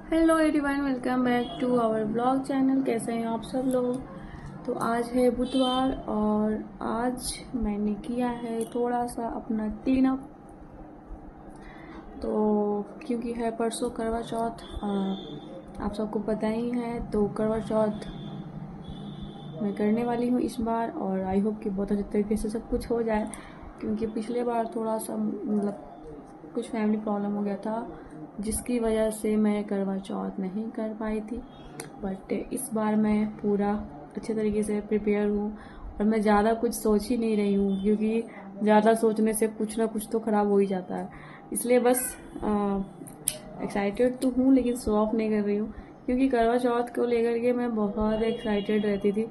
Hello everyone, welcome back to our blog channel. कैसे हैं आप सब लोग। तो आज है बुधवार और आज मैंने किया है थोड़ा सा अपना क्लीन अप। तो क्योंकि है परसों करवा चौथ, आप सबको पता ही है। तो करवा चौथ मैं करने वाली हूँ इस बार और आई होप कि बहुत अच्छे तरीके से सब कुछ हो जाए, क्योंकि पिछले बार थोड़ा सा मतलब कुछ फैमिली प्रॉब्लम हो गया था जिसकी वजह से मैं करवा चौथ नहीं कर पाई थी। बट इस बार मैं पूरा अच्छे तरीके से प्रिपेयर हूँ और मैं ज़्यादा कुछ सोच ही नहीं रही हूँ, क्योंकि ज़्यादा सोचने से कुछ ना कुछ तो ख़राब हो ही जाता है। इसलिए बस एक्साइटेड तो हूँ लेकिन शो ऑफ नहीं कर रही हूँ, क्योंकि करवा चौथ को लेकर के मैं बहुत एक्साइटेड रहती थी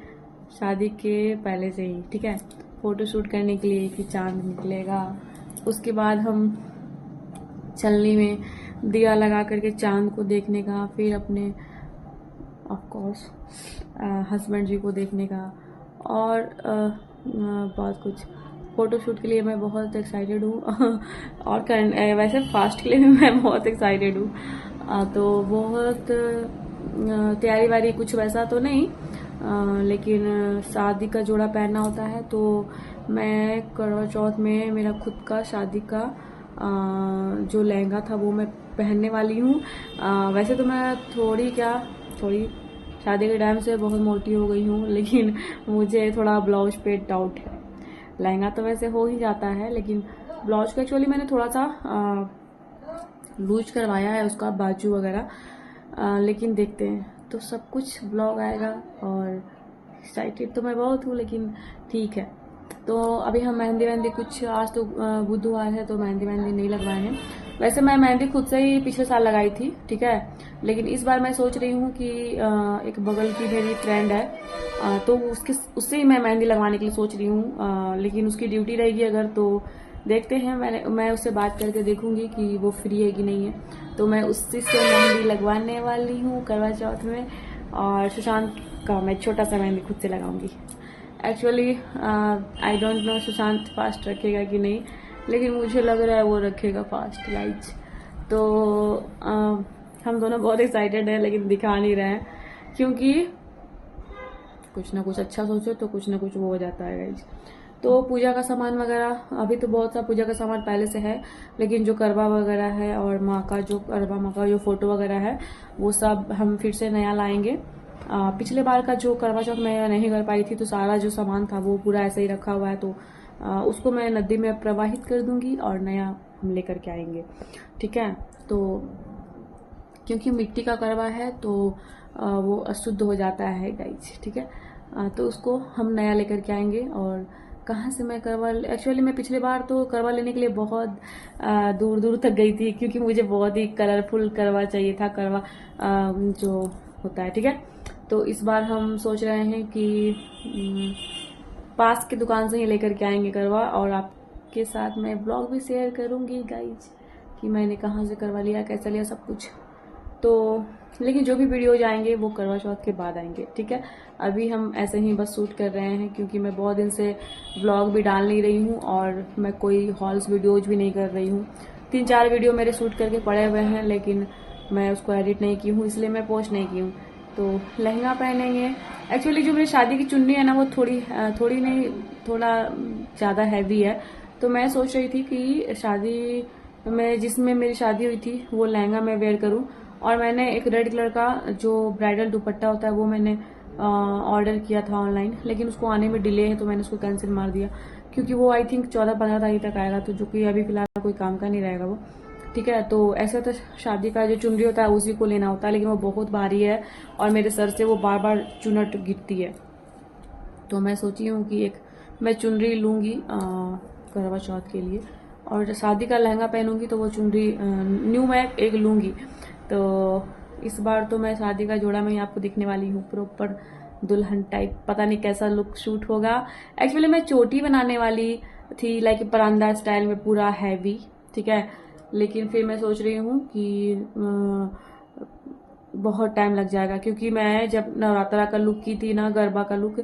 शादी के पहले से ही। ठीक है, फ़ोटो शूट करने के लिए कि चांद निकलेगा, उसके बाद हम छलनी में दिया लगा करके चांद को देखने का, फिर अपने ऑफ कोर्स हस्बैंड जी को देखने का और बहुत कुछ। फ़ोटो शूट के लिए मैं बहुत एक्साइटेड हूँ और वैसे फास्ट के लिए भी मैं बहुत एक्साइटेड हूँ। तो बहुत तैयारी वारी कुछ वैसा तो नहीं, लेकिन शादी का जोड़ा पहनना होता है। तो मैं करवा चौथ में मेरा खुद का शादी का जो लहंगा था वो मैं पहनने वाली हूँ। वैसे तो मैं थोड़ी शादी के टाइम से बहुत मोटी हो गई हूँ, लेकिन मुझे थोड़ा ब्लाउज पे डाउट है। लहंगा तो वैसे हो ही जाता है, लेकिन ब्लाउज को एक्चुअली मैंने थोड़ा सा लूज करवाया है उसका बाजू वगैरह, लेकिन देखते हैं। तो सब कुछ ब्लॉग आएगा और एक्साइटेड तो मैं बहुत हूँ, लेकिन ठीक है। तो अभी हम मेहंदी कुछ, आज तो बुधवार है तो मेहंदी नहीं लगवाए हैं। वैसे मैं मेहंदी खुद से ही पिछले साल लगाई थी, ठीक है, लेकिन इस बार मैं सोच रही हूँ कि एक बगल की मेरी फ्रेंड है, तो उससे ही मैं मेहंदी लगवाने के लिए सोच रही हूँ, लेकिन उसकी ड्यूटी रहेगी अगर, तो देखते हैं। मैं उससे बात करके देखूंगी कि वो फ्री है कि नहीं है। तो मैं उससे मेहंदी लगवाने वाली हूँ करवा चौथ में, और सुशांत का मैं छोटा सा मेहंदी खुद से लगाऊंगी। Actually I don't know Sushant fast रखेगा कि नहीं, लेकिन मुझे लग रहा है वो रखेगा फास्ट गाइज। तो हम दोनों बहुत एक्साइटेड हैं, लेकिन दिखा नहीं रहे हैं, क्योंकि कुछ ना कुछ अच्छा सोचो तो कुछ ना कुछ वो हो जाता है गाइज। तो पूजा का सामान वगैरह अभी तो बहुत सा पूजा का सामान पहले से है, लेकिन जो करवा वगैरह है और माँ का जो करवा माँ का जो फोटो वगैरह है वो सब हम फिर से नया लाएंगे। पिछले बार का जो करवा चौथ मैं नहीं कर पाई थी, तो सारा जो सामान था वो पूरा ऐसे ही रखा हुआ है। तो उसको मैं नदी में प्रवाहित कर दूंगी और नया हम लेकर के आएंगे। ठीक है, तो क्योंकि मिट्टी का करवा है तो वो अशुद्ध हो जाता है गाइज। ठीक है, तो उसको हम नया लेकर के आएंगे। और कहाँ से मैं करवा, एक्चुअली मैं पिछले बार तो करवा लेने के लिए बहुत दूर दूर तक गई थी, क्योंकि मुझे बहुत ही कलरफुल करवा चाहिए था, करवा जो होता है। ठीक है, तो इस बार हम सोच रहे हैं कि पास की दुकान से ही लेकर के आएंगे करवा, और आपके साथ मैं ब्लॉग भी शेयर करूंगी गाइज कि मैंने कहाँ से करवा लिया, कैसा लिया, सब कुछ। तो लेकिन जो भी वीडियो आएंगे वो करवा चौथ के बाद आएंगे। ठीक है, अभी हम ऐसे ही बस शूट कर रहे हैं, क्योंकि मैं बहुत दिन से व्लॉग भी डाल नहीं रही हूँ और मैं कोई हॉल्स वीडियोज भी नहीं कर रही हूँ। 3-4 वीडियो मेरे शूट करके पड़े हुए हैं, लेकिन मैं उसको एडिट नहीं की हूँ, इसलिए मैं पोस्ट नहीं की हूँ। तो लहंगा पहनेंगे। एक्चुअली जो मेरी शादी की चुन्नी है ना, वो थोड़ी नहीं, थोड़ा ज़्यादा हैवी है। तो मैं सोच रही थी कि शादी में, जिसमें मेरी शादी हुई थी, वो लहंगा मैं वेयर करूं। और मैंने एक रेड कलर का जो ब्राइडल दुपट्टा होता है वो मैंने ऑर्डर किया था ऑनलाइन, लेकिन उसको आने में डिले है, तो मैंने उसको कैंसिल मार दिया, क्योंकि वो आई थिंक 14-15 तारीख तक आएगा, तो जो कि अभी फिलहाल कोई काम का नहीं रहेगा वो। ठीक है, तो ऐसा तो शादी का जो चुनरी होता है उसी को लेना होता है, लेकिन वो बहुत भारी है और मेरे सर से वो बार बार चुनट गिरती है। तो मैं सोची हूँ कि एक मैं चुनरी लूँगी करवा चौथ के लिए, और शादी का लहंगा पहनूंगी तो वो चुनरी न्यू मैं एक लूँगी। तो इस बार तो मैं शादी का जोड़ा में ही आपको दिखने वाली हूँ, प्रॉपर दुल्हन टाइप। पता नहीं कैसा लुक शूट होगा। एक्चुअली मैं चोटी बनाने वाली थी, लाइक परांदा स्टाइल में, पूरा हैवी। ठीक है, लेकिन फिर मैं सोच रही हूँ कि बहुत टाइम लग जाएगा, क्योंकि मैं जब नवरात्रा का लुक की थी ना, गरबा का लुक,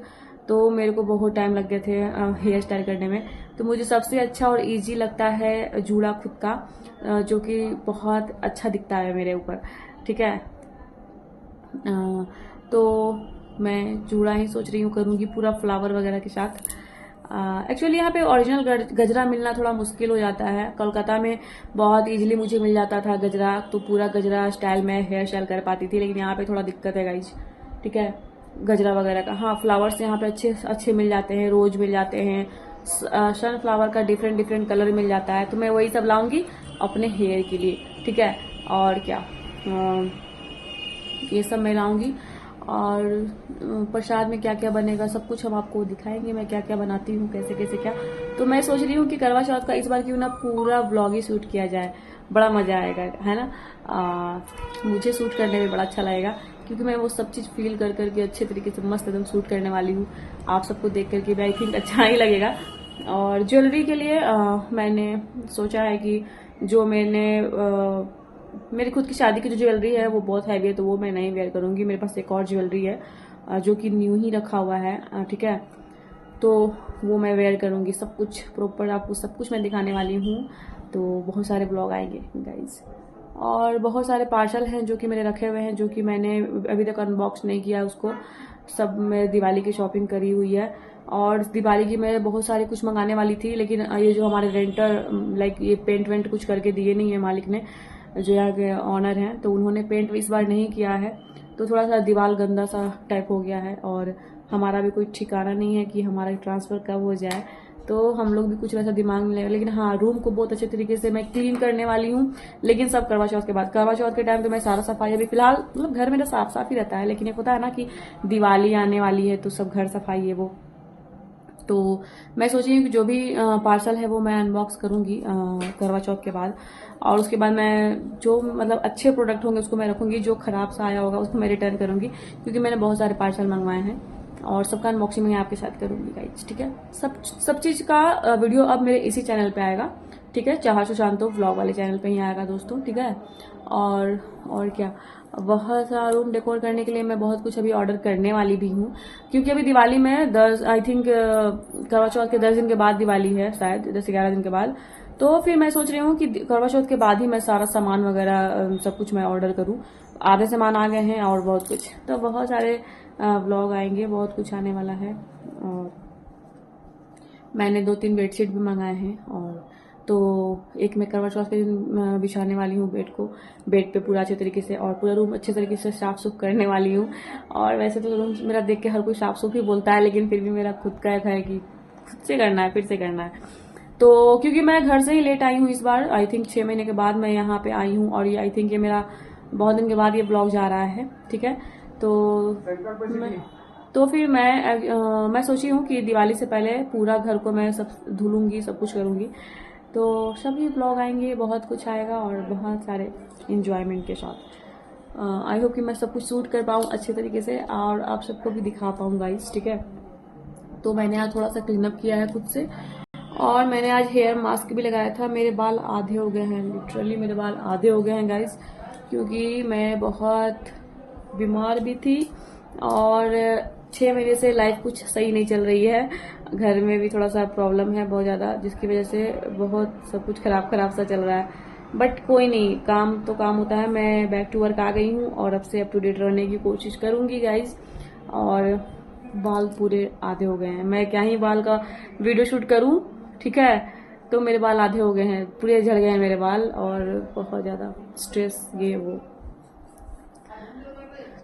तो मेरे को बहुत टाइम लग गए थे हेयर स्टाइल करने में। तो मुझे सबसे अच्छा और इजी लगता है जूड़ा खुद का, जो कि बहुत अच्छा दिखता है मेरे ऊपर। ठीक है, तो मैं जूड़ा ही सोच रही हूँ करूँगी पूरा फ्लावर वगैरह के साथ। एक्चुअली यहाँ पे ओरिजिनल गजरा मिलना थोड़ा मुश्किल हो जाता है। कोलकाता में बहुत इजीली मुझे मिल जाता था गजरा, तो पूरा गजरा स्टाइल में हेयर स्टाइल कर पाती थी, लेकिन यहाँ पे थोड़ा दिक्कत है गाइज, ठीक है, गजरा वगैरह का। हाँ, फ्लावर्स यहाँ पे अच्छे अच्छे मिल जाते हैं, रोज मिल जाते हैं, सनफ्लावर का डिफरेंट डिफरेंट कलर मिल जाता है, तो मैं वही सब लाऊंगी अपने हेयर के लिए, ठीक है। और क्या, ये सब मैं लाऊंगी। और प्रसाद में क्या क्या बनेगा सब कुछ हम आपको दिखाएंगे, मैं क्या क्या बनाती हूँ, कैसे कैसे क्या। तो मैं सोच रही हूँ कि करवा चौथ का इस बार क्यों ना पूरा व्लॉग ही शूट किया जाए, बड़ा मजा आएगा, है ना। मुझे शूट करने में बड़ा अच्छा लगेगा, क्योंकि मैं वो सब चीज़ फील कर करके अच्छे तरीके से मस्त एकदम शूट करने वाली हूँ। आप सबको देख करके भी आई थिंक अच्छा ही लगेगा। और ज्वेलरी के लिए मैंने सोचा है कि जो मेरी खुद की शादी की जो ज्वेलरी है वो बहुत हैवी है, तो वो मैं नहीं वेयर करूंगी। मेरे पास एक और ज्वेलरी है जो कि न्यू ही रखा हुआ है, ठीक है, तो वो मैं वेयर करूंगी। सब कुछ प्रॉपर आपको सब कुछ मैं दिखाने वाली हूँ, तो बहुत सारे ब्लॉग आएंगे गाइज। और बहुत सारे पार्सल हैं जो कि मेरे रखे हुए हैं, जो कि मैंने अभी तक अनबॉक्स नहीं किया, उसको सब मैं दिवाली की शॉपिंग करी हुई है। और दिवाली की मैं बहुत सारी कुछ मंगाने वाली थी, लेकिन ये जो हमारे रेंटर लाइक ये पेंट वेंट कुछ करके दिए नहीं है मालिक ने, जो यहाँ के ऑनर हैं, तो उन्होंने पेंट इस बार नहीं किया है, तो थोड़ा सा दीवार गंदा सा टाइप हो गया है। और हमारा भी कोई ठिकाना नहीं है कि हमारा ट्रांसफ़र कब हो जाए, तो हम लोग भी कुछ वैसा दिमाग में लगा। लेकिन हाँ, रूम को बहुत अच्छे तरीके से मैं क्लीन करने वाली हूँ, लेकिन सब करवा चौथ के बाद। करवा चौथ के टाइम तो मैं सारा सफाई, अभी फिलहाल मतलब घर मेरा साफ साफ ही रहता है, लेकिन ये पता है ना कि दिवाली आने वाली है तो सब घर सफाई है वो। तो मैं सोच रही हूँ कि जो भी पार्सल है वो मैं अनबॉक्स करूँगी करवा चौथ के बाद। और उसके बाद मैं जो मतलब अच्छे प्रोडक्ट होंगे उसको मैं रखूँगी, जो खराब सा आया होगा उसको मैं रिटर्न करूँगी, क्योंकि मैंने बहुत सारे पार्सल मंगवाए हैं और सबका अनबॉक्सिंग मैं आपके साथ करूँगी गाइज, ठीक है। सब चीज़ का वीडियो अब मेरे इसी चैनल पे आएगा, ठीक है, चाहा सुशांतो व्लॉग वाले चैनल पे ही आएगा दोस्तों, ठीक है। और क्या, बहुत सारा रूम डेकोर करने के लिए मैं बहुत कुछ अभी ऑर्डर करने वाली भी हूँ, क्योंकि अभी दिवाली में आई थिंक करवा चौथ के 10 दिन के बाद दिवाली है, शायद 10-11 दिन के बाद। तो फिर मैं सोच रही हूँ कि करवा चौथ के बाद ही मैं सारा सामान वगैरह सब कुछ मैं ऑर्डर करूँ। आधे सामान आ गए हैं और बहुत कुछ, तो बहुत सारे व्लॉग आएंगे, बहुत कुछ आने वाला है। और मैंने 2-3 बेडशीट भी मंगाए हैं, और तो एक मैं करवा चौथ के दिन बिछाने वाली हूँ बेड पे पूरा अच्छे तरीके से, और पूरा रूम अच्छे तरीके से साफ सुफ करने वाली हूँ। और वैसे तो रूम मेरा देख के हर कोई साफ सुफ ही बोलता है, लेकिन फिर भी मेरा खुद का है कि खुद से करना है, फिर से करना है। तो क्योंकि मैं घर से ही लेट आई हूँ इस बार, आई थिंक 6 महीने के बाद मैं यहाँ पे आई हूँ, और ये आई थिंक ये मेरा बहुत दिन के बाद ये ब्लॉग जा रहा है, ठीक है। तो फिर मैं सोची हूँ कि दिवाली से पहले पूरा घर को मैं सब धुलूंगी, सब कुछ करूँगी, तो सभी ब्लॉग आएंगे, बहुत कुछ आएगा और बहुत सारे इंजॉयमेंट के साथ। आई होप कि मैं सब कुछ शूट कर पाऊँ अच्छे तरीके से और आप सबको भी दिखा पाऊँ गाइस, ठीक है। तो मैंने आज थोड़ा सा क्लीन अप किया है खुद से, और मैंने आज हेयर मास्क भी लगाया था। मेरे बाल आधे हो गए हैं, लिटरली मेरे बाल आधे हो गए हैं गाइस, क्योंकि मैं बहुत बीमार भी थी और 6 महीने से लाइफ कुछ सही नहीं चल रही है। घर में भी थोड़ा सा प्रॉब्लम है बहुत ज़्यादा, जिसकी वजह से बहुत सब कुछ खराब सा चल रहा है। बट कोई नहीं, काम तो काम होता है। मैं बैक टू वर्क आ गई हूँ और अब से अप टू डेट रहने की कोशिश करूँगी गाइज। और बाल पूरे आधे हो गए हैं, मैं क्या ही बाल का वीडियो शूट करूँ, ठीक है। तो मेरे बाल आधे हो गए हैं, पूरे झड़ गए हैं मेरे बाल, और बहुत ज़्यादा स्ट्रेस ये वो।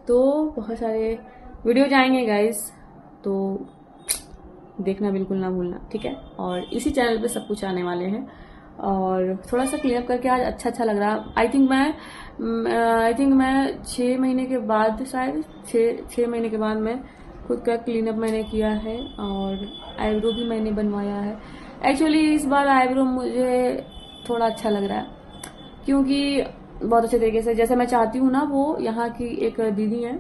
तो बहुत सारे वीडियो जाएंगे गाइस, तो देखना बिल्कुल ना भूलना, ठीक है। और इसी चैनल पे सब कुछ आने वाले हैं, और थोड़ा सा क्लीन अप करके आज अच्छा लग रहा। आई थिंक मैं 6 महीने के बाद, शायद 6 महीने के बाद मैं खुद का क्लीन अप मैंने किया है, और आईब्रो भी मैंने बनवाया है। एक्चुअली इस बार आईब्रो मुझे थोड़ा अच्छा लग रहा है, क्योंकि बहुत अच्छे तरीके से जैसे मैं चाहती हूँ ना, वो यहाँ की एक दीदी है,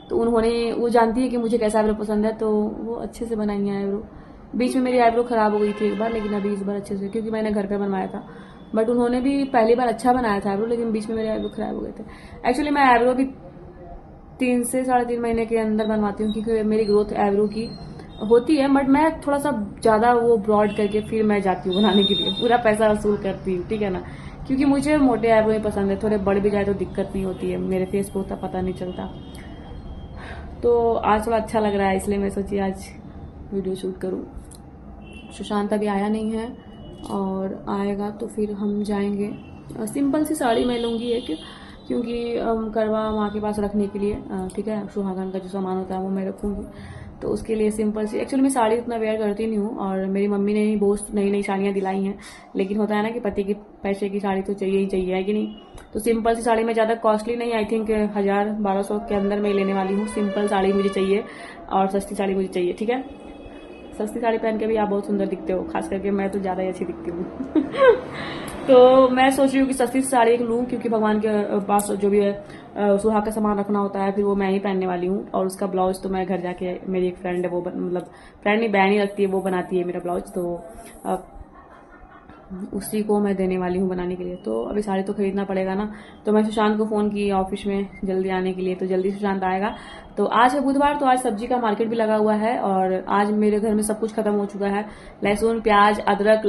तो वो जानती है कि मुझे कैसा आईब्रो पसंद है, तो वो अच्छे से बनाई है आईब्रो। बीच में मेरी आईब्रो खराब हो गई थी एक बार, लेकिन अभी इस बार अच्छे से, क्योंकि मैंने घर पे बनवाया था। बट उन्होंने भी पहली बार अच्छा बनाया था आईब्रो, लेकिन बीच में मेरे आईब्रो खराब हो गए थे। एक्चुअली मैं आईब्रो भी 3 से 3.5 महीने के अंदर बनवाती हूँ, क्योंकि मेरी ग्रोथ आईब्रो की होती है। बट मैं थोड़ा सा ज्यादा वो ब्रॉड करके फिर मैं जाती हूँ बनाने के लिए, पूरा पैसा वसूल करती हूँ, ठीक है ना। क्योंकि मुझे मोटे आईब्रो ही पसंद है, थोड़े बड़े भी जाए तो दिक्कत नहीं होती है, मेरे फेस पे उतना पता नहीं चलता। तो आज थोड़ा अच्छा लग रहा है, इसलिए मैं सोची आज वीडियो शूट करूँ। सुशांत अभी आया नहीं है, और आएगा तो फिर हम जाएंगे। सिंपल सी साड़ी मैं लूँगी एक, क्योंकि करवा माँ के पास रखने के लिए, ठीक है, सुहागन का जो सामान होता है वो मैं रखूँगी, तो उसके लिए सिंपल सी। एक्चुअली मैं साड़ी उतना वेयर करती नहीं हूँ, और मेरी मम्मी ने बहुत नई नई साड़ियाँ दिलाई हैं, लेकिन होता है ना कि पति के पैसे की साड़ी तो चाहिए ही चाहिए, है कि नहीं। तो सिंपल सी साड़ी में ज़्यादा कॉस्टली नहीं, आई थिंक 1000-1200 के अंदर मैं लेने वाली हूँ। सिंपल साड़ी मुझे चाहिए और सस्ती साड़ी मुझे चाहिए, ठीक है। सस्ती साड़ी पहन के भी आप बहुत सुंदर दिखते हो, खास करके मैं तो ज़्यादा ही अच्छी दिखती हूँ। तो मैं सोच रही हूँ कि सस्ती साड़ी एक लूँ, क्योंकि भगवान के पास जो भी है सुहाग का सामान रखना होता है, फिर वो मैं ही पहनने वाली हूँ। और उसका ब्लाउज तो मैं घर जाके, मेरी एक फ्रेंड है वो मतलब फ्रेंड नहीं, बहन ही रखती है, वो बनाती है मेरा ब्लाउज, तो उसी को मैं देने वाली हूँ बनाने के लिए। तो अभी साड़ी तो खरीदना पड़ेगा ना। तो मैं सुशांत को फ़ोन की ऑफिस में जल्दी आने के लिए, तो जल्दी सुशांत आएगा। तो आज है बुधवार, तो आज सब्जी का मार्केट भी लगा हुआ है, और आज मेरे घर में सब कुछ खत्म हो चुका है। लहसुन, प्याज, अदरक,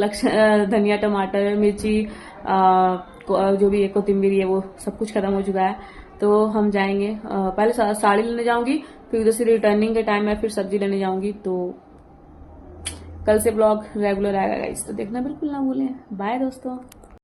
धनिया, टमाटर, मिर्ची, जो भी कोथिम्बीर है, वो सब कुछ खत्म हो चुका है। तो हम जाएंगे, पहले साड़ी लेने जाऊंगी, फिर उधर से रिटर्निंग के टाइम में फिर सब्जी लेने जाऊंगी। तो कल से ब्लॉग रेगुलर आएगा गाइस, तो देखना बिल्कुल ना भूलें। बाय दोस्तों।